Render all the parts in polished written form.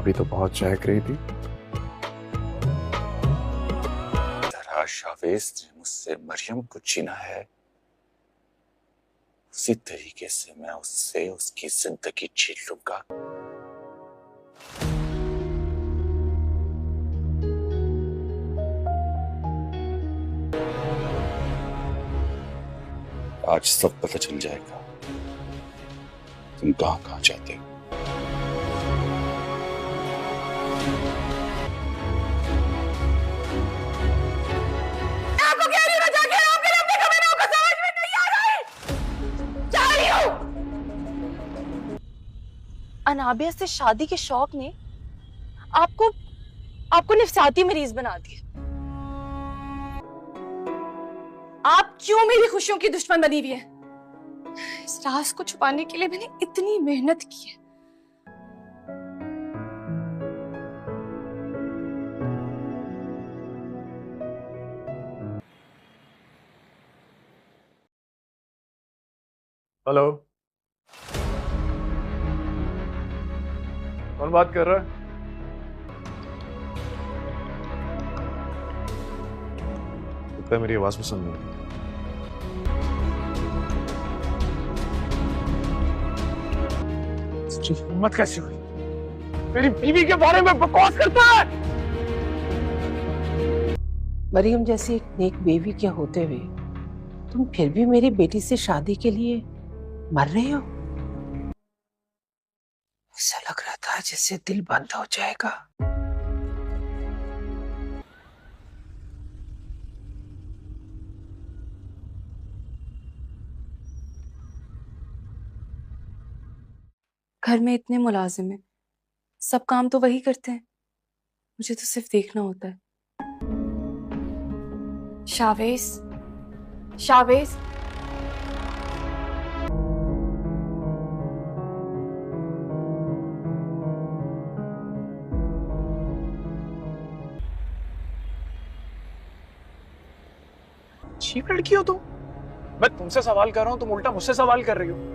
भाभी तो बहुत चहक रही थी। तरह शावेज ने मुझसे मरियम को छीना है, उसी तरीके से मैं उससे उसकी जिंदगी छीन लूंगा। आज सब पता चल जाएगा तुम कहां कहां जाते हो। आपको क्या नहीं बचा के आप मेरे अपने कमरे में आपको समझ में नहीं आ रहा है। जा रही हूँ। अनाबिया से शादी के शौक ने आपको नफसाती मरीज बना दिया। आप क्यों मेरी खुशियों की दुश्मन बनी हुई है? इस राज को छुपाने के लिए मैंने इतनी मेहनत की है। हेलो, कौन बात कर रहा है? लगता है मेरी आवाज पसंद नहीं। हिम्मत कैसी हुई? मेरी बीवी के बारे में बकवास करता है। मरियम जैसी एक नेक बेवी के होते हुए तुम फिर भी मेरी बेटी से शादी के लिए मर रहे हो। ऐसा लग रहा था जैसे दिल बंद हो जाएगा। घर में इतने मुलाजिम हैं, सब काम तो वही करते हैं, मुझे तो सिर्फ देखना होता है। शावेज, शावेज, चीप लड़की हो तुम। मैं तुमसे सवाल कर रहा हूँ, तुम उल्टा मुझसे सवाल कर रही हो।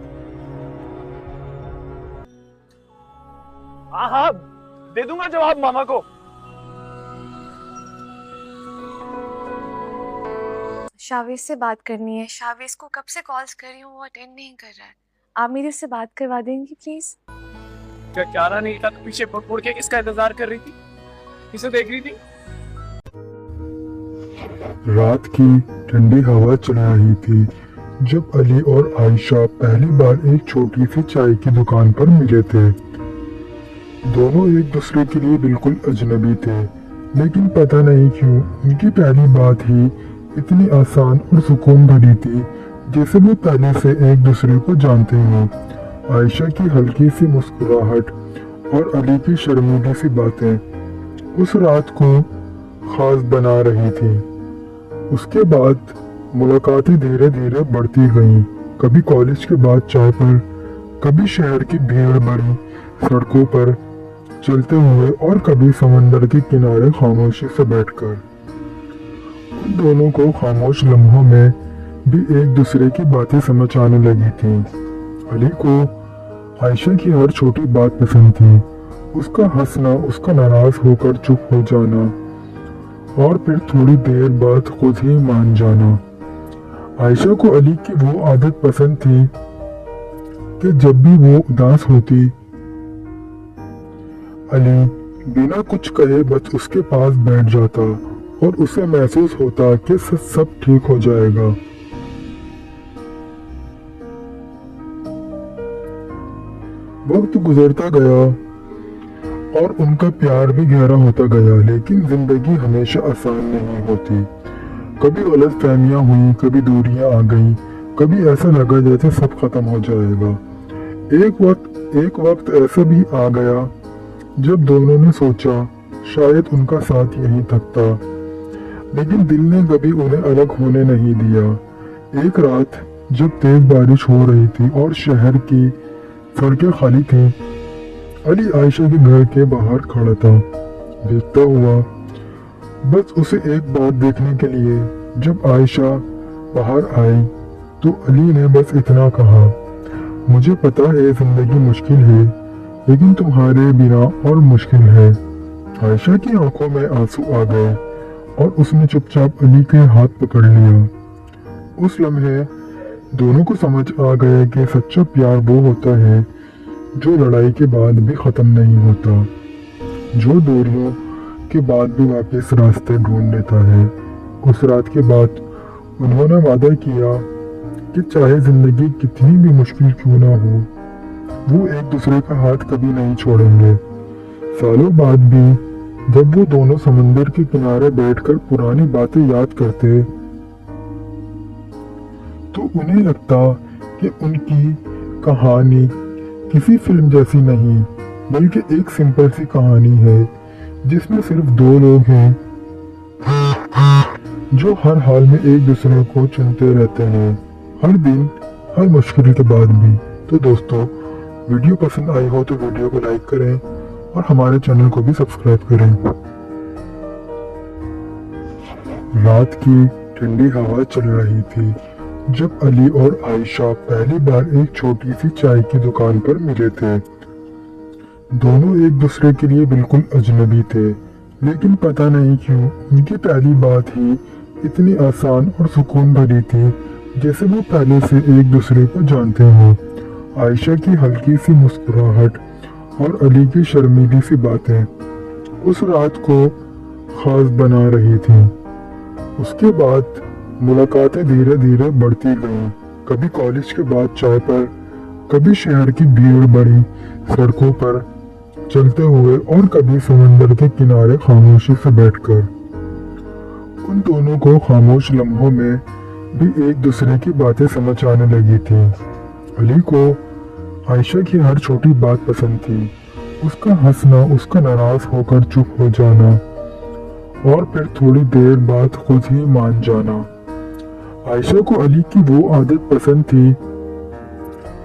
हाँ, दे दूंगा जवाब मामा को। शावेज से बात करनी है। शावेज को कब से कॉल्स कर रही हूँ, वो अटेंड नहीं कर रहा है। आप मेरे उससे बात करवा देंगी प्लीज? क्या रहा नहीं था तो पीछे मुड़ के किसका इंतजार कर रही थी? किसे देख रही थी? रात की ठंडी हवा चल रही थी जब अली और आयशा पहली बार एक छोटी सी चाय की दुकान पर मिले थे। दोनों एक दूसरे के लिए बिल्कुल अजनबी थे, लेकिन पता नहीं क्यों उनकी पहली बात ही इतनी आसान और सुकून भरी थी, जैसे वो पहले से एक दूसरे को जानते हों। आयशा की हल्की सी मुस्कुराहट और अली की शर्मीली सी बातें उस रात को खास बना रही थी। उसके बाद मुलाकातें धीरे धीरे बढ़ती गईं, कभी कॉलेज के बाद चाय पर, कभी शहर की भीड़ भरी सड़कों पर चलते हुए और कभी समंदर के किनारे खामोशी से बैठकर। उन दोनों को खामोश लम्हों में भी एक दूसरे की बातें समझ आने लगी थी। अली को आयशा की हर छोटी बात पसंद थी, उसका हंसना, उसका नाराज होकर चुप हो जाना और फिर थोड़ी देर बाद खुद ही मान जाना। आयशा को अली की वो आदत पसंद थी कि जब भी वो उदास होती, अली बिना कुछ कहे बस उसके पास बैठ जाता और उसे महसूस होता कि सब ठीक हो जाएगा। वक्त गुजरता गया और उनका प्यार भी गहरा होता गया, लेकिन जिंदगी हमेशा आसान नहीं होती। कभी गलतफहमियां हुई, कभी दूरियां आ गईं, कभी ऐसा लगा जैसे सब खत्म हो जाएगा। एक वक्त ऐसा भी आ गया जब दोनों ने सोचा शायद उनका साथ यहीं थकता, लेकिन दिल ने कभी उन्हें अलग होने नहीं दिया। एक रात जब तेज बारिश हो रही थी और शहर की सड़कें खाली थीं, अली आयशा के घर के बाहर खड़ा था, देखता हुआ, बस उसे एक बार देखने के लिए। जब आयशा बाहर आई तो अली ने बस इतना कहा, मुझे पता है जिंदगी मुश्किल है, लेकिन तुम्हारे बिना और मुश्किल है। आयशा की आंखों में आंसू आ गए और उसने चुपचाप अली के हाथ पकड़ लिया। उस लम्हे दोनों को समझ आ गया कि सच्चा प्यार वो होता है जो लड़ाई के बाद भी खत्म नहीं होता, जो दूरियों के बाद भी वापस रास्ते ढूंढ लेता है। उस रात के बाद उन्होंने वादा किया कि चाहे जिंदगी कितनी भी मुश्किल क्यों ना हो, वो एक दूसरे का हाथ कभी नहीं छोड़ेंगे। सालों बाद भी जब वो दोनों समंदर के किनारे बैठकर पुरानी बातें याद करते तो उन्हें लगता कि उनकी कहानी किसी फिल्म जैसी नहीं बल्कि एक सिंपल सी कहानी है जिसमें सिर्फ दो लोग हैं जो हर हाल में एक दूसरे को चुनते रहते हैं, हर दिन हर मुश्किल के बाद भी। तो दोस्तों, वीडियो पसंद आई हो तो वीडियो को लाइक करें और हमारे चैनल को भी सब्सक्राइब करें। रात की ठंडी हवा चल रही थी जब अली और आयशा पहली बार एक छोटी सी चाय की दुकान पर मिले थे। दोनों एक दूसरे के लिए बिल्कुल अजनबी थे, लेकिन पता नहीं क्यों उनकी पहली बात ही इतनी आसान और सुकून भरी थी जैसे वो पहले से एक दूसरे को जानते हों। आयशा की हल्की सी मुस्कुराहट और अली की शर्मीली सी बातें उस रात को खास बना रही थी। उसके बाद मुलाकातें धीरे धीरे बढ़ती गईं, कभी कॉलेज के बाद चाय पर, कभी शहर की भीड़ भरी सड़कों पर चलते हुए और कभी समंदर के किनारे खामोशी से बैठकर। उन दोनों को खामोश लम्हों में भी एक दूसरे की बातें समझ आने लगी थी। अली को आयशा की हर छोटी बात पसंद थी, उसका हंसना, उसका नाराज होकर चुप हो जाना और फिर थोड़ी देर बाद खुद ही मान जाना। आयशा को अली की वो आदत पसंद थी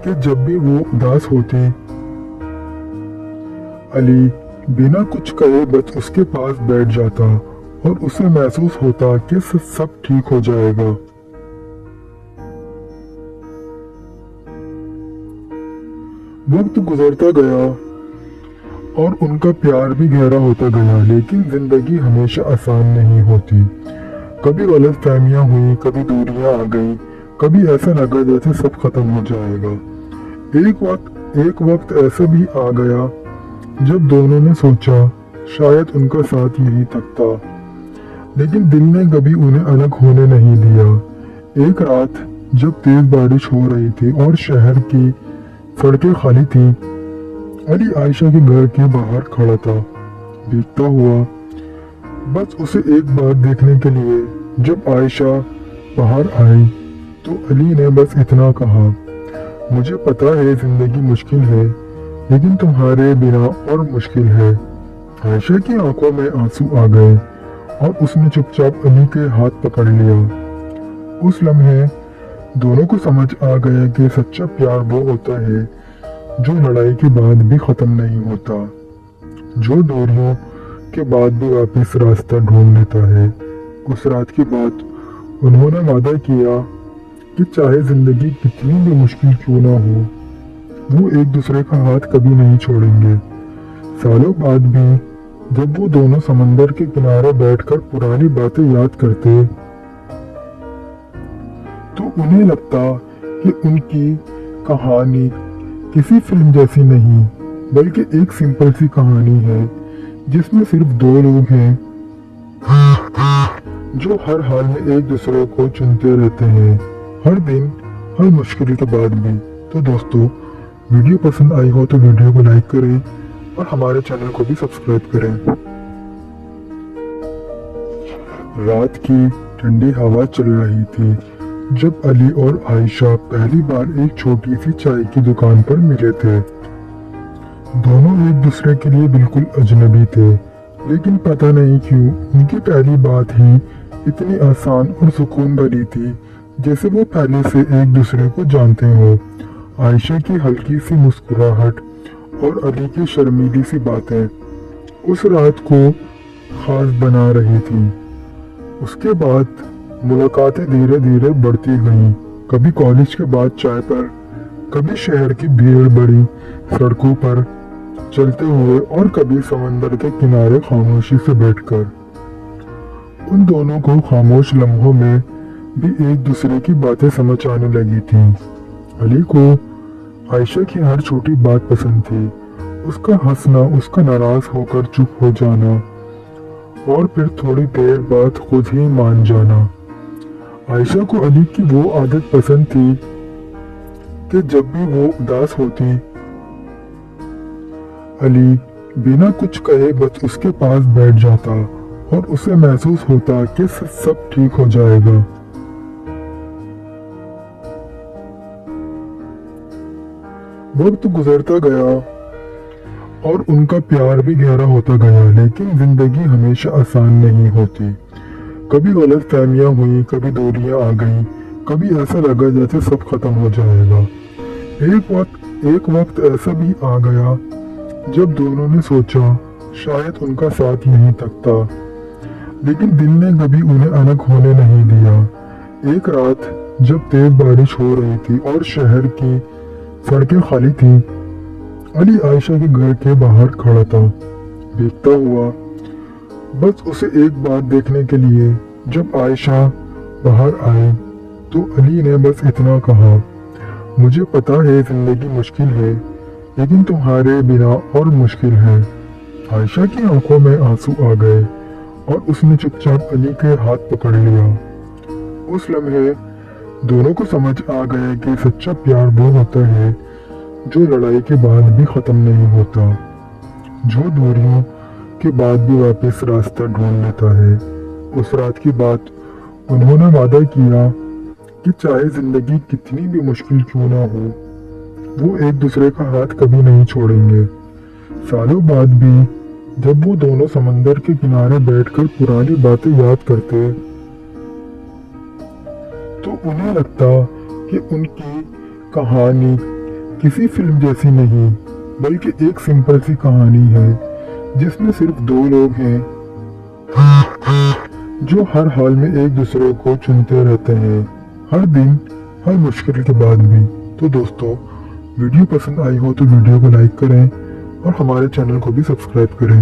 कि जब भी वो उदास होती, अली बिना कुछ कहे बस उसके पास बैठ जाता और उसे महसूस होता कि सब ठीक हो जाएगा। वक्त गुजरता गया और उनका प्यार भी गहरा होता गया, लेकिन जिंदगी हमेशा आसान नहीं होती। कभी गलत फहमियां हुई, कभी दूरियां आ गई, कभी ऐसा लगा जैसे सब खत्म हो जाएगा। एक वक्त ऐसा भी आ गया जब दोनों ने सोचा शायद उनका साथ यही तक था, लेकिन दिल ने कभी उन्हें अलग होने नहीं दिया। एक रात जब तेज बारिश हो रही थी और शहर की सड़कें खाली थी, अली आयशा के घर के बाहर खड़ा था, भीगता हुआ, बस उसे एक बार देखने के लिए। जब आयशा बाहर आई तो अली ने बस इतना कहा, मुझे पता है जिंदगी मुश्किल है, लेकिन तुम्हारे बिना और मुश्किल है। आयशा की आंखों में आंसू आ गए और उसने चुपचाप अली के हाथ पकड़ लिया। उस लम्हे दोनों को समझ आ गया कि सच्चा प्यार वो होता है जो लड़ाई के बाद भी खत्म नहीं होता, जो दूरियों के बाद भी वापस रास्ता ढूंढ लेता है। उस रात के बाद उन्होंने वादा किया कि चाहे जिंदगी कितनी भी मुश्किल क्यों ना हो, वो एक दूसरे का हाथ कभी नहीं छोड़ेंगे। सालों बाद भी जब वो दोनों समंदर के किनारे बैठकर पुरानी बातें याद करते तो उन्हें लगता कि उनकी कहानी किसी फिल्म जैसी नहीं बल्कि एक सिंपल सी कहानी है जिसमें सिर्फ दो लोग हैं जो हर हाल में एक दूसरे को चुनते रहते हैं, हर दिन हर मुश्किल के बाद भी। तो दोस्तों, वीडियो पसंद आई हो तो वीडियो को लाइक करें और हमारे चैनल को भी सब्सक्राइब करें। रात की ठंडी हवा चल रही थी जब अली और आयशा पहली बार एक छोटी सी चाय की दुकान पर मिले थे। दोनों एक दूसरे के लिए बिल्कुल अजनबी थे, लेकिन पता नहीं क्यों उनकी पहली बात ही इतनी आसान और सुकून भरी थी जैसे वो पहले से एक दूसरे को जानते हो। आयशा की हल्की सी मुस्कुराहट और अली की शर्मीली सी बातें उस रात को खास बना रही थी। उसके बाद मुलाकातें धीरे धीरे बढ़ती गईं, कभी कॉलेज के बाद चाय पर, कभी शहर की भीड़ भरी सड़कों पर चलते हुए और कभी समंदर के किनारे खामोशी से बैठकर। उन दोनों को खामोश लम्हों में भी एक दूसरे की बातें समझ आने लगी थी। अली को आयशा की हर छोटी बात पसंद थी, उसका हंसना, उसका नाराज होकर चुप हो जाना और फिर थोड़ी देर बाद खुद ही मान जाना। आयशा को अली की वो आदत पसंद थी कि जब भी वो उदास होती, अली बिना कुछ कहे बस उसके पास बैठ जाता और उसे महसूस होता कि सब ठीक हो जाएगा। वक्त गुजरता गया और उनका प्यार भी गहरा होता गया, लेकिन जिंदगी हमेशा आसान नहीं होती। कभी गलत फहमियां हुई, कभी दूरियां आ गई, कभी ऐसा लगा जैसे सब खत्म हो जाएगा। एक वक्त ऐसा भी आ गया जब दोनों ने सोचा शायद उनका साथ यहीं तक था, लेकिन दिल ने कभी उन्हें अलग होने नहीं दिया। एक रात जब तेज बारिश हो रही थी और शहर की सड़कें खाली थी, अली आयशा के घर के बाहर खड़ा था, देखता हुआ, बस उसे एक बार देखने के लिए। जब आयशा बाहर आई तो अली ने बस इतना कहा, मुझे पता है जिंदगी मुश्किल है, लेकिन तुम्हारे बिना और मुश्किल है। आयशा की आंखों में आंसू आ गए और उसने चुपचाप अली के हाथ पकड़ लिया। उस लम्हे दोनों को समझ आ गया कि सच्चा प्यार वो होता है जो लड़ाई के बाद भी खत्म नहीं होता, जो दूरियों के बाद भी वापस रास्ता ढूंढ लेता है। उस रात की बात उन्होंने वादा किया कि चाहे जिंदगी कितनी भी मुश्किल क्यों ना हो, वो एक दूसरे का हाथ कभी नहीं छोड़ेंगे। सालों बाद भी जब वो दोनों समंदर के किनारे बैठकर पुरानी बातें याद करते तो उन्हें लगता कि उनकी कहानी किसी फिल्म जैसी नहीं, बल्कि एक सिंपल सी कहानी है जिसमें सिर्फ दो लोग हैं जो हर हाल में एक दूसरे को चुनते रहते हैं, हर दिन, हर मुश्किल के बाद भी। तो दोस्तों, वीडियो पसंद आई हो तो वीडियो को लाइक करें और हमारे चैनल को भी सब्सक्राइब करें।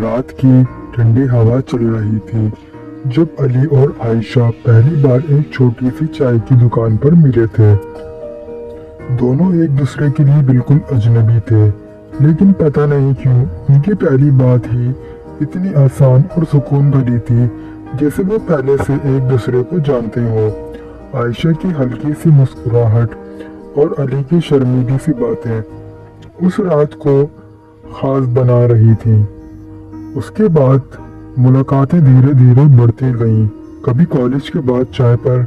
रात की ठंडी हवा चल रही थी जब अली और आयशा पहली बार एक छोटी सी चाय की दुकान पर मिले थे। दोनों एक दूसरे के लिए बिल्कुल अजनबी थे, लेकिन पता नहीं क्यों उनकी पहली बात ही इतनी आसान और सुकून भरी थी, जैसे वो पहले से एक दूसरे को जानते हो। आयशा की हल्की सी मुस्कुराहट और अली की शर्मीली सी बातें उस रात को खास बना रही थी। उसके बाद मुलाकातें धीरे धीरे बढ़ती गईं, कभी कॉलेज के बाद चाय पर,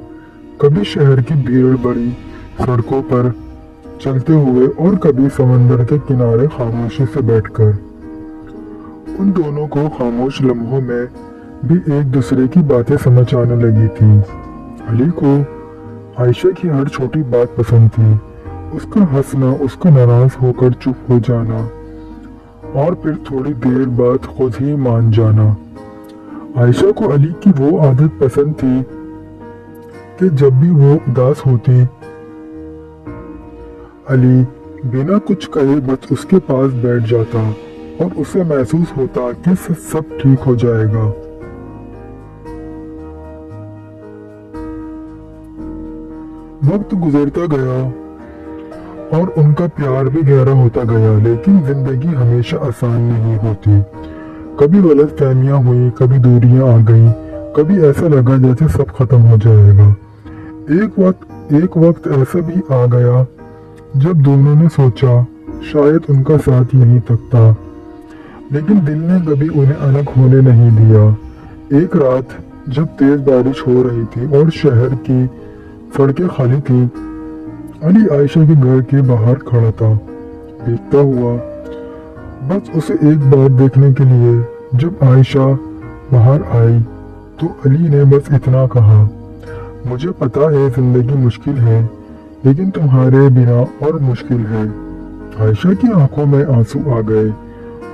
कभी शहर की भीड़ भरी सड़कों पर चलते हुए और कभी समंदर के किनारे खामोशी से बैठकर। उन दोनों को खामोश लम्हों में भी एक दूसरे की बातें समझ आने लगी थी। अली को आयशा की हर छोटी बात पसंद थी, उसका हंसना, उसका नाराज होकर चुप हो जाना और फिर थोड़ी देर बाद खुद ही मान जाना। आयशा को अली की वो आदत पसंद थी कि जब भी वो उदास होती, अली बिना कुछ कहे बस उसके पास बैठ जाता और उसे महसूस होता कि सब ठीक हो जाएगा। वक्त गुजरता गया और उनका प्यार भी गहरा होता गया, लेकिन जिंदगी हमेशा आसान नहीं होती। कभी गलत फहमियां हुई, कभी दूरियां आ गई, कभी ऐसा लगा जैसे सब खत्म हो जाएगा। एक वक्त ऐसा भी आ गया जब दोनों ने सोचा शायद उनका साथ यहीं तक था, लेकिन दिल ने कभी उन्हें अलग होने नहीं दिया। एक रात जब तेज बारिश हो रही थी और शहर की सड़कें खाली थी, अली आयशा के घर के बाहर खड़ा था, देखता हुआ, बस उसे एक बार देखने के लिए। जब आयशा बाहर आई तो अली ने बस इतना कहा, मुझे पता है जिंदगी मुश्किल है, लेकिन तुम्हारे बिना और मुश्किल है। आयशा की आंखों में आंसू आ गए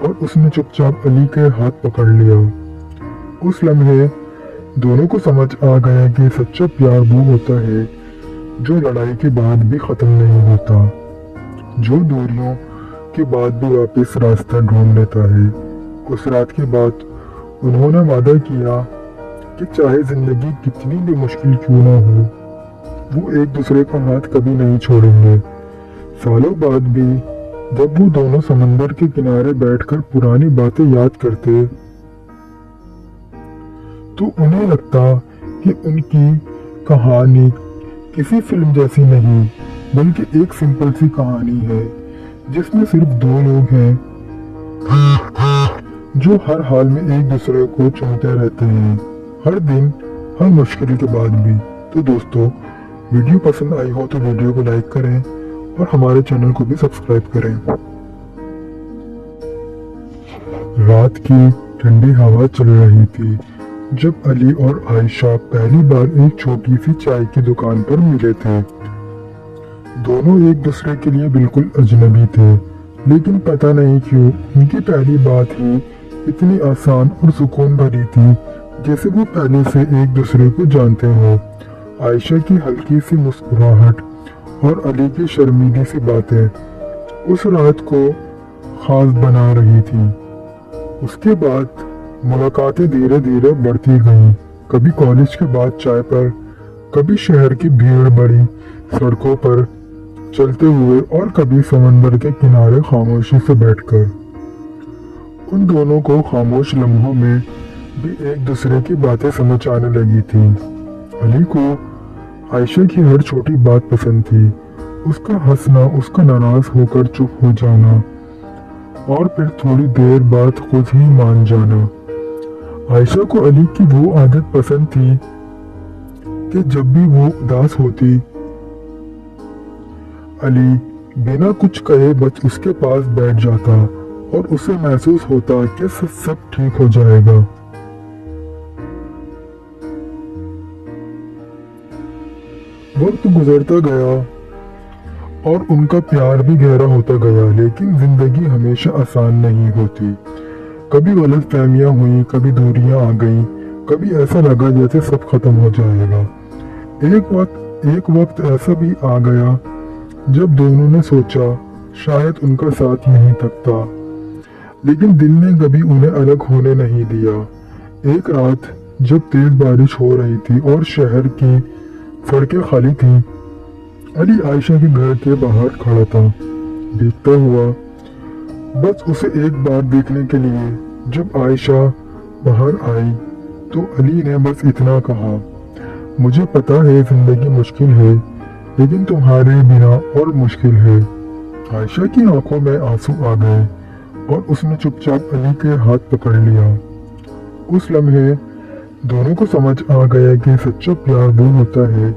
और उसने चुपचाप अली के हाथ पकड़ लिया। उस लम्हे दोनों को समझ आ गया कि सच्चा प्यार वो होता है जो लड़ाई के बाद भी खत्म नहीं होता, जो दूरियों के बाद भी वापस रास्ता ढूंढ लेता है। उस रात के बाद उन्होंने वादा किया कि चाहे जिंदगी कितनी भी मुश्किल क्यों ना हो, वो एक दूसरे का हाथ कभी नहीं छोड़ेंगे। सालों बाद भी जब वो दोनों समंदर के किनारे बैठकर पुरानी बातें याद करते तो उन्हें लगता कि उनकी कहानी किसी फिल्म जैसी नहीं बल्कि एक सिंपल सी कहानी है जिसमें सिर्फ दो लोग हैं जो हर हाल में एक दूसरे को चुनते रहते हैं, हर दिन हर मुश्किल के बाद भी। तो दोस्तों, वीडियो पसंद आई हो तो वीडियो को लाइक करें और हमारे चैनल को भी सब्सक्राइब करें। रात की ठंडी हवा चल रही थी जब अली और आयशा पहली बार एक छोटी सी चाय की दुकान पर मिले थे। दोनों एक दूसरे के लिए बिल्कुल अजनबी थे, लेकिन पता नहीं क्यों उनकी पहली बात ही इतनी आसान और सुकून भरी थी जैसे वो पहले से एक दूसरे को जानते हो। आयशा की हल्की सी मुस्कुराहट और अली की शर्मीली सी बातें उस रात को खास बना रही थी। उसके बाद मुलाकातें धीरे धीरे बढ़ती गईं, कभी कॉलेज के बाद चाय पर, कभी शहर की भीड़ बड़ी सड़कों पर चलते हुए और कभी समंदर के किनारे खामोशी से बैठकर। उन दोनों को खामोश लम्हों में भी एक दूसरे की बातें समझ आने लगी थी। अली को आयशा की हर छोटी बात पसंद थी, उसका हंसना, उसका नाराज होकर चुप हो जाना और फिर थोड़ी देर बाद खुद ही मान जाना। आयशा को अली की वो आदत पसंद थी कि जब भी वो उदास होती, अली बिना कुछ कहे बस उसके पास बैठ जाता और उसे महसूस होता कि सब ठीक हो जाएगा। वक्त गुजरता गया और उनका प्यार भी गहरा होता गया, लेकिन जिंदगी हमेशा आसान नहीं होती। कभी गलतफहमियां हुई, कभी दूरियां आ गईं, कभी ऐसा लगा जैसे सब खत्म हो जाएगा। एक वक्त ऐसा भी आ गया जब दोनों ने सोचा शायद उनका साथ नहीं थकता, लेकिन दिल ने कभी उन्हें अलग होने नहीं दिया। एक रात जब तेज बारिश हो रही थी और शहर की सड़कें खाली थीं, अली आयशा के घर के बाहर खड़ा था, देखता हुआ, बस उसे एक बार देखने के लिए। जब आयशा बाहर आई तो अली ने बस इतना कहा, मुझे पता है जिंदगी मुश्किल है, लेकिन तुम्हारे बिना और मुश्किल है। आयशा की आंखों में आंसू आ गए और उसने चुपचाप अली के हाथ पकड़ लिया। उस लम्हे दोनों को समझ आ गया कि सच्चा प्यार वो होता है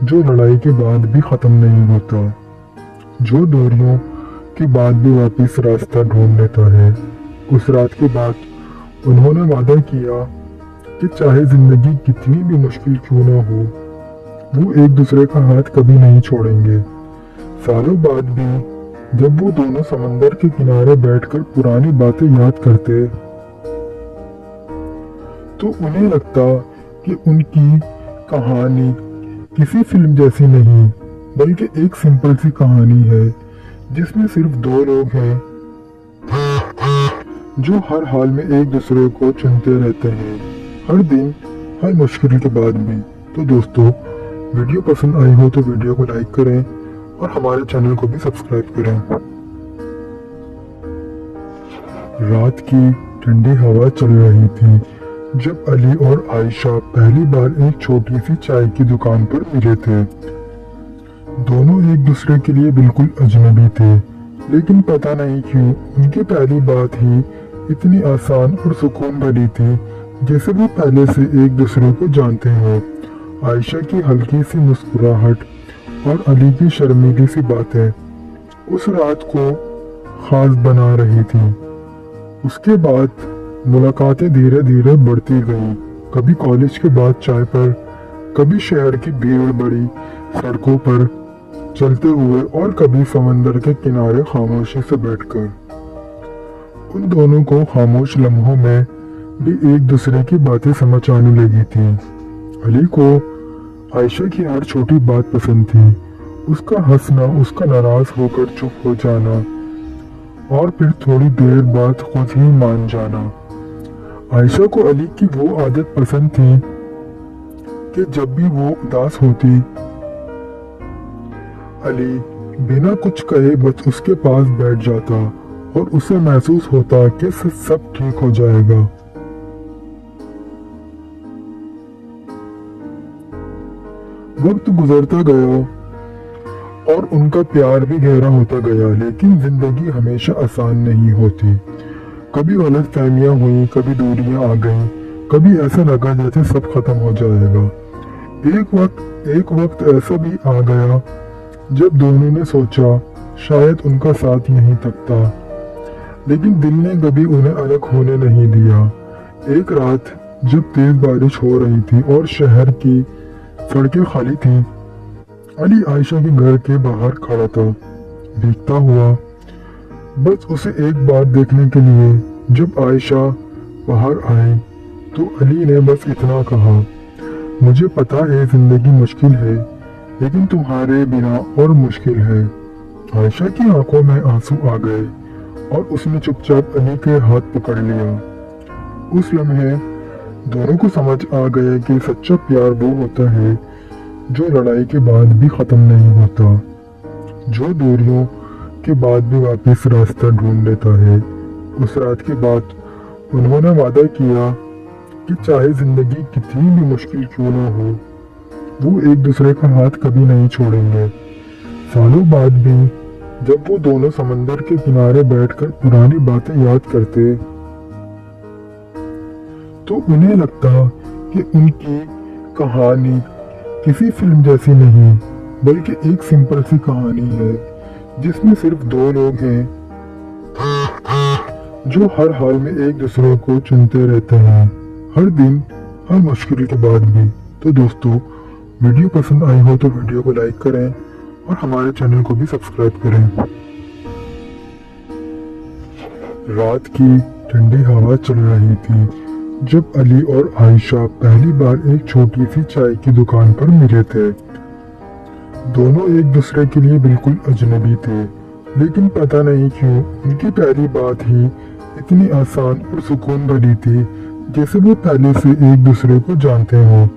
जो लड़ाई के बाद भी खत्म नहीं होता, जो दूरियों के बाद भी वापस रास्ता ढूंढ लेता है। उस रात के बाद उन्होंने वादा किया कि चाहे जिंदगी कितनी भी मुश्किल क्यों ना हो, वो एक दूसरे का हाथ कभी नहीं छोड़ेंगे। सालों बाद भी जब वो दोनों समंदर के किनारे बैठकर पुरानी बातें याद करते तो उन्हें लगता कि उनकी कहानी किसी फिल्म जैसी नहीं बल्कि एक सिंपल सी कहानी है जिसमें सिर्फ दो लोग हैं जो हर हाल में एक दूसरे को चुनते रहते हैं, हर दिन हर मुश्किल के बाद भी। तो दोस्तों, वीडियो पसंद आई हो तो वीडियो को लाइक करें और हमारे चैनल को भी सब्सक्राइब करें। रात की ठंडी हवा चल रही थी जब अली और आयशा पहली बार एक छोटी सी चाय की दुकान पर मिले थे। दोनों एक दूसरे के लिए बिल्कुल अजनबी थे, लेकिन पता नहीं क्यों उनकी पहली बात ही इतनी आसान और सुकून भरी थी जैसे वो पहले से एक दूसरे को जानते हो। आयशा की हल्की सी मुस्कुराहट और अली की शर्मीली सी बातें उस रात को खास बना रही थी। उसके बाद मुलाकातें धीरे धीरे बढ़ती गईं, कभी कॉलेज के बाद चाय पर, कभी शहर की भीड़ बड़ी सड़कों पर चलते हुए और कभी समंदर के किनारे खामोशी से बैठकर। उन दोनों को खामोश लम्हों में भी एक दूसरे की बातें समझ आने लगी थी। अली को आयशा की हर छोटी बात पसंद थी, उसका हंसना, उसका नाराज होकर चुप हो जाना और फिर थोड़ी देर बाद खुद ही मान जाना। आयशा को अली की वो आदत पसंद थी कि जब भी वो उदास होती, अली बिना कुछ कहे बस उसके पास बैठ जाता और उसे महसूस होता कि सब ठीक हो जाएगा। वक्त गुजरता गया और उनका प्यार भी गहरा होता गया, लेकिन जिंदगी हमेशा आसान नहीं होती। कभी गलत फहमियां हुई, कभी दूरियां आ गईं, कभी ऐसा लगा जैसे सब खत्म हो जाएगा। एक वक्त ऐसा भी आ गया जब दोनों ने सोचा शायद उनका साथ यहीं तक था, लेकिन दिल ने कभी उन्हें अलग होने नहीं दिया। एक रात जब तेज बारिश हो रही थी और शहर की सड़कें खाली थीं, अली आयशा के घर के बाहर खड़ा था, भीगता हुआ, बस उसे एक बार देखने के लिए। जब आयशा बाहर आई तो अली ने बस इतना कहा, मुझे पता है जिंदगी मुश्किल है, लेकिन तुम्हारे बिना और मुश्किल है। आयशा की आंखों में आंसू आ गए और उसने चुपचाप अली के हाथ पकड़ लिया। उस लम्हे दोनों को समझ आ गया कि सच्चा प्यार वो होता है जो लड़ाई के बाद भी खत्म नहीं होता, जो दूरियों के बाद भी वापस रास्ता ढूंढ लेता है। उस रात के बाद उन्होंने वादा किया कि चाहे जिंदगी कितनी भी मुश्किल क्यों ना हो, वो एक दूसरे का हाथ कभी नहीं छोड़ेंगे। सालों बाद भी जब वो दोनों समंदर के किनारे बैठकर पुरानी बातें याद करते तो उन्हें लगता कि उनकी कहानी किसी फिल्म जैसी नहीं, बल्कि एक सिंपल सी कहानी है जिसमें सिर्फ दो लोग हैं जो हर हाल में एक दूसरे को चुनते रहते हैं, हर दिन, हर मुश्किल के बाद भी। तो दोस्तों, वीडियो पसंद आई हो तो वीडियो को लाइक करें और हमारे चैनल को भी सब्सक्राइब करें। रात की ठंडी हवा चल रही थी जब अली और आयशा पहली बार एक छोटी सी चाय की दुकान पर मिले थे। दोनों एक दूसरे के लिए बिल्कुल अजनबी थे, लेकिन पता नहीं क्यों उनकी पहली बात ही इतनी आसान और सुकून भरी थी, जैसे वो पहले से एक दूसरे को जानते हों।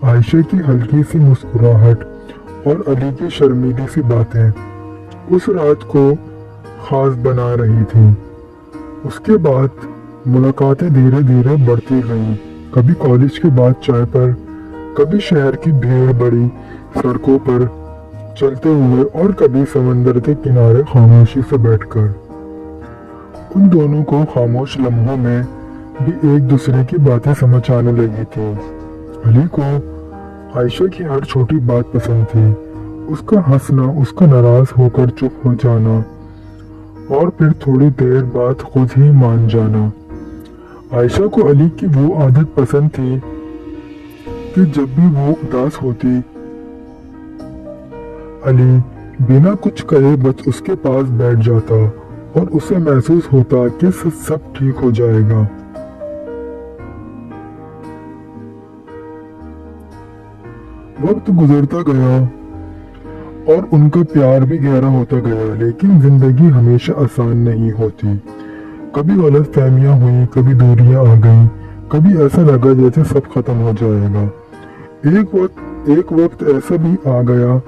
आयशा की हल्की सी मुस्कुराहट और अली की शर्मीली सी बातें उस रात को खास बना रही थी। उसके बाद मुलाकातें धीरे धीरे बढ़ती गईं, कभी कॉलेज के बाद चाय पर, कभी शहर की भीड़ बड़ी सड़कों पर चलते हुए और कभी समंदर के किनारे खामोशी से बैठकर। उन दोनों को खामोश लम्हों में भी एक दूसरे की बातें समझ आने लगी थी। अली को आयशा की हर छोटी बात पसंद थी, उसका हंसना, उसका नाराज होकर चुप हो जाना और फिर थोड़ी देर बाद खुद ही मान जाना। आयशा को अली की वो आदत पसंद थी कि जब भी वो उदास होती, अली बिना कुछ कहे बस उसके पास बैठ जाता और उसे महसूस होता कि सब ठीक हो जाएगा। वक्त गुजरता गया और उनका प्यार भी गहरा होता गया, लेकिन जिंदगी हमेशा आसान नहीं होती। कभी गलत फहमियां हुई, कभी दूरियां आ गईं, कभी ऐसा लगा जैसे सब खत्म हो जाएगा। एक वक्त ऐसा भी आ गया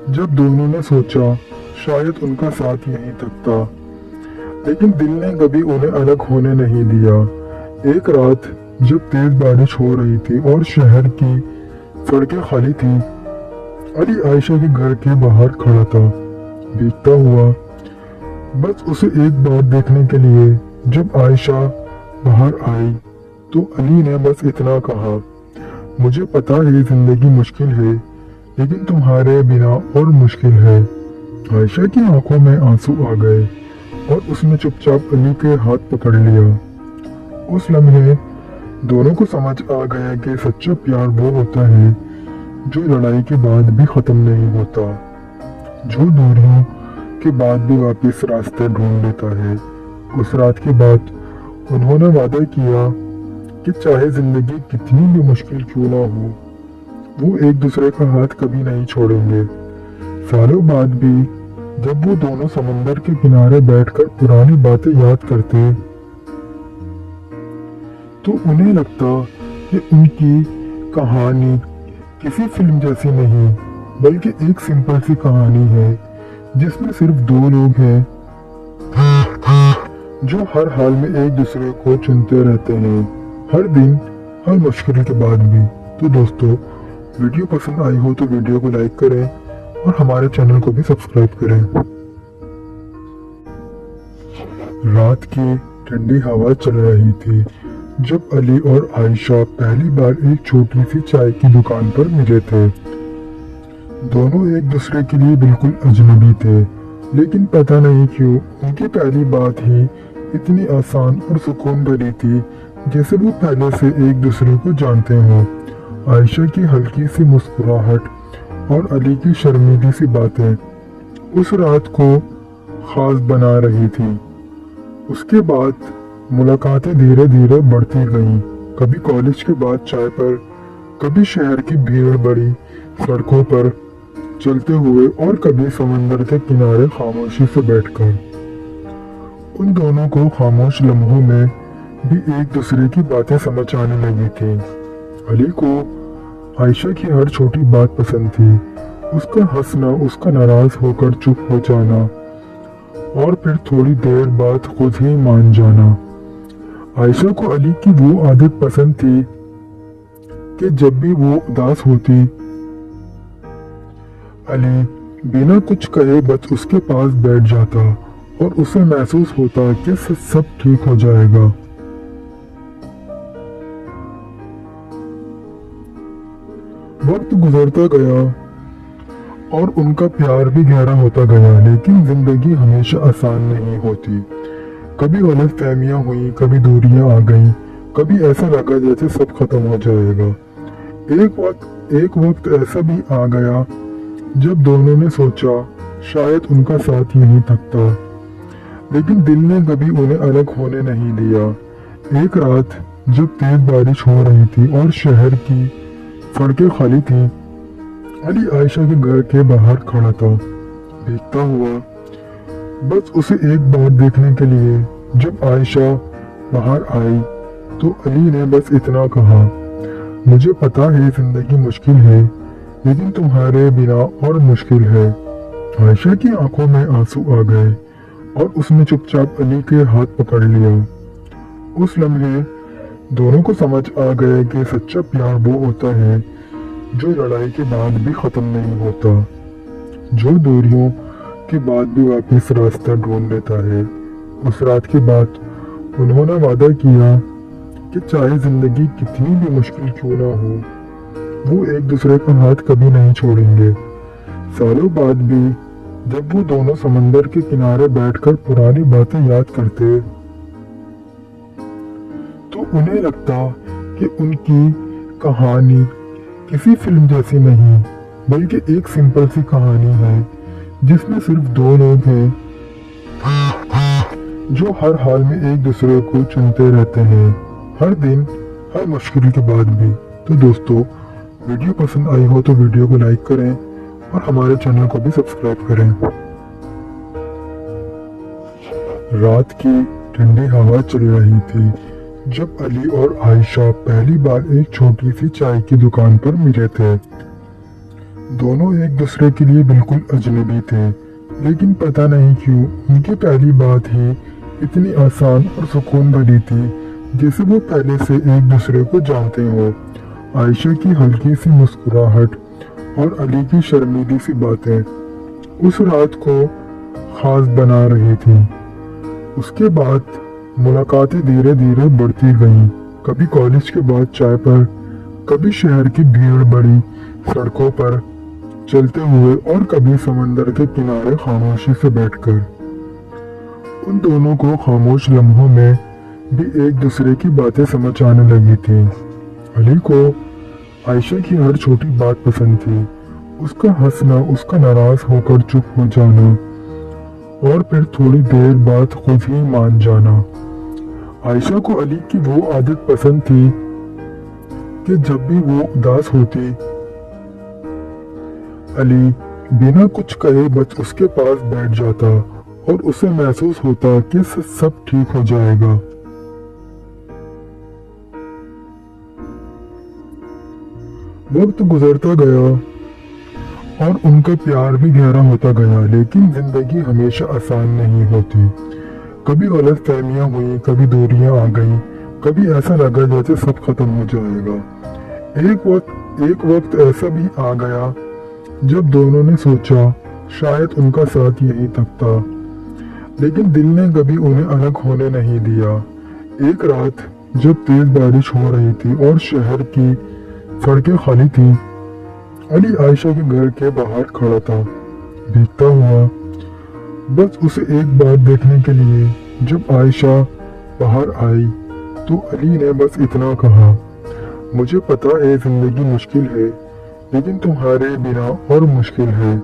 जब दोनों ने सोचा शायद उनका साथ यहीं तक था, लेकिन दिल ने कभी उन्हें अलग होने नहीं दिया। एक रात जब तेज बारिश हो रही थी और शहर की सड़कें खाली थीं, अली आयशा के घर के बाहर खड़ा था, भीगता हुआ, बस उसे एक बार देखने के लिए। जब आयशा बाहर आई तो अली ने बस इतना कहा, मुझे पता है जिंदगी मुश्किल है, लेकिन तुम्हारे बिना और मुश्किल है। आयशा की आंखों में आंसू आ गए और उसने चुपचाप अली के हाथ पकड़ लिया। उस लम्हे दोनों को समझ आ गया कि सच्चा प्यार वो होता है जो लड़ाई के बाद भी खत्म नहीं होता, जो दूरियों के बाद भी वापस रास्ते ढूंढ लेता है। उस रात के बाद उन्होंने वादा किया कि चाहे जिंदगी कितनी भी मुश्किल क्यों ना हो, वो एक दूसरे का हाथ कभी नहीं छोड़ेंगे। सालों बाद भी जब वो दोनों समंदर के किनारे बैठकर पुरानी बातें याद करते तो उन्हें लगता कि उनकी कहानी किसी फिल्म जैसी नहीं बल्कि एक सिंपल सी कहानी है जिसमें सिर्फ दो लोग हैं जो हर हाल में एक दूसरे को चुनते रहते हैं, हर दिन हर मुश्किल के बाद भी। तो दोस्तों, वीडियो पसंद आई हो तो वीडियो को लाइक करें और हमारे चैनल को भी सब्सक्राइब करें। रात की ठंडी हवा चल रही थी जब अली और आयशा पहली बार एक छोटी सी चाय की दुकान पर मिले थे। दोनों एक दूसरे के लिए बिल्कुल अजनबी थे, लेकिन पता नहीं क्यों उनकी पहली बात ही इतनी आसान और सुकून भरी थी जैसे वो पहले से एक दूसरे को जानते हों। आयशा की हल्की सी मुस्कुराहट और अली की शर्मीली सी बातें उस रात को खास बना रही थी। उसके बाद मुलाकातें धीरे धीरे बढ़ती गईं, कभी कॉलेज के बाद चाय पर, कभी शहर की भीड़ बड़ी सड़कों पर चलते हुए और कभी समंदर के किनारे खामोशी से बैठकर। उन दोनों को खामोश लम्हों में भी एक दूसरे की बातें समझ आने लगी थी। अली को आयशा की हर छोटी बात पसंद थी, उसका हंसना, उसका नाराज होकर चुप हो जाना और फिर थोड़ी देर बाद खुद ही मान जाना। आयशा को अली की वो आदत पसंद थी कि जब भी वो उदास होती अली बिना कुछ कहे बस उसके पास बैठ जाता और उसे महसूस होता कि सब ठीक हो जाएगा। वक्त गुजरता गया और उनका प्यार भी गहरा होता गया, लेकिन जिंदगी हमेशा आसान नहीं होती। कभी गलत फहमियां हुई, कभी दूरियां आ गईं, कभी ऐसा लगा जैसे सब खत्म हो जाएगा। एक वक्त ऐसा भी आ गया जब दोनों ने सोचा शायद उनका साथ नहीं थकता, लेकिन दिल ने कभी उन्हें अलग होने नहीं दिया। एक रात जब तेज बारिश हो रही थी और शहर की सड़कें खाली थी, अली आयशा के घर के बाहर खड़ा था, भीगता हुआ, बस उसे एक बार देखने के लिए। जब आयशा बाहर आई तो अली ने बस इतना कहा, मुझे पता है जिंदगी मुश्किल है, लेकिन तुम्हारे बिना और मुश्किल है। आयशा की आंखों में आंसू आ गए और उसने चुपचाप अली के हाथ पकड़ लिया। उस लम्हे दोनों को समझ आ गया कि सच्चा प्यार वो होता है जो लड़ाई के बाद भी खत्म नहीं होता, जो दूरियों के बाद भी वापस रास्ता ढूंढ लेता है। उस रात के बाद उन्होंने वादा किया कि चाहे जिंदगी कितनी भी मुश्किल क्यों ना हो, वो एक दूसरे का हाथ कभी नहीं छोड़ेंगे। सालों बाद भी जब वो दोनों समंदर के किनारे बैठकर पुरानी बातें याद करते तो उन्हें लगता कि उनकी कहानी किसी फिल्म जैसी नहीं बल्कि एक सिंपल सी कहानी है जिसमें सिर्फ दो लोग हैं जो हर हाल में एक दूसरे को चुनते रहते हैं, हर दिन हर मुश्किल के बाद भी। तो दोस्तों, वीडियो पसंद आई हो तो वीडियो को लाइक करें और हमारे चैनल को भी सब्सक्राइब करें। रात की ठंडी हवा चल रही थी जब अली और आयशा पहली बार एक छोटी सी चाय की दुकान पर मिले थे। दोनों एक दूसरे के लिए बिल्कुल अजनबी थे, लेकिन पता नहीं क्यों उनकी पहली बात ही इतनी आसान और सुकून भरी थी जैसे वो पहले से एक दूसरे को जानते हो। आयशा की हल्की सी मुस्कुराहट और अली की शर्मीली सी बातें उस रात को खास बना रही थी। उसके बाद मुलाकातें धीरे धीरे बढ़ती गईं, कभी कॉलेज के बाद चाय पर, कभी शहर की भीड़ बड़ी सड़कों पर चलते हुए और कभी समंदर के किनारे खामोशी से बैठकर। उन दोनों को खामोश लम्हों में भी एक दूसरे की बातें समझ आने लगी थी। अली को आयशा की हर छोटी बात पसंद थी, उसका हंसना, उसका नाराज होकर चुप हो जाना और फिर थोड़ी देर बाद खुद ही मान जाना। आयशा को अली की वो आदत पसंद थी कि जब भी वो उदास होती अली बिना कुछ कहे बस उसके पास बैठ जाता और उसे महसूस होता कि सब ठीक हो जाएगा। वक्त गुजरता गया और उनका प्यार भी गहरा होता गया, लेकिन जिंदगी हमेशा आसान नहीं होती। कभी गलतफहमियां हुई, कभी दूरियां आ गईं, कभी ऐसा लगा जैसे सब खत्म हो जाएगा। एक वक्त ऐसा भी आ गया जब दोनों ने सोचा शायद उनका साथ यहीं तक था, लेकिन दिल ने कभी उन्हें अलग होने नहीं दिया। एक रात जब तेज बारिश हो रही थी और शहर की सड़कें खाली थी, अली आयशा के घर के बाहर खड़ा था, भीगता हुआ, बस उसे एक बार देखने के लिए। जब आयशा बाहर आई तो अली ने बस इतना कहा, मुझे पता है जिंदगी मुश्किल है, लेकिन तुम्हारे बिना और मुश्किल है।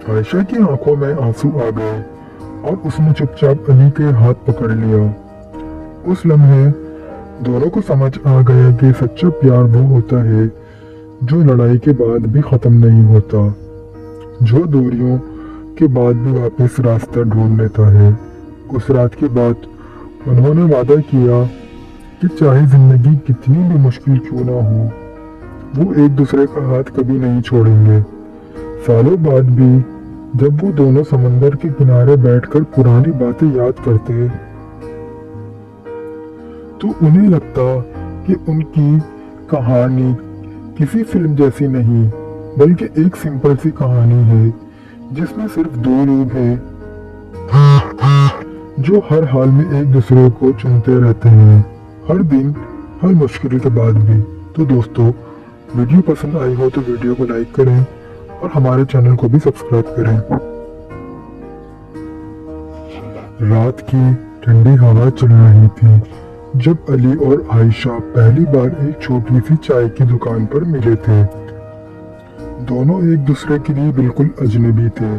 आयशा की आंखों में आंसू आ गए और उसने चुपचाप अली के हाथ पकड़ लिया। उस लम्हे दोनों को समझ आ गया कि सच्चा प्यार वो होता है जो लड़ाई के बाद भी खत्म नहीं होता, जो दूरियों के बाद भी वापस रास्ता ढूंढ लेता है। उस रात के बाद उन्होंने वादा किया कि चाहे जिंदगी कितनी भी मुश्किल क्यों ना हो, वो एक दूसरे का हाथ कभी नहीं छोड़ेंगे। सालों बाद भी जब वो दोनों समंदर के किनारे बैठकर पुरानी बातें याद करते तो उन्हें लगता कि उनकी कहानी किसी फिल्म जैसी नहीं, बल्कि एक सिंपल सी कहानी है जिसमें सिर्फ दो लोग हैं जो हर हाल में एक दूसरे को चुनते रहते हैं, हर दिन, हर मुश्किल के बाद भी। तो दोस्तों, वीडियो पसंद आई हो तो वीडियो को लाइक करें और हमारे चैनल को भी सब्सक्राइब करें। रात की ठंडी हवा चल रही थी जब अली और आयशा पहली बार एक छोटी सी चाय की दुकान पर मिले थे। दोनों एक दूसरे के लिए बिल्कुल अजनबी थे,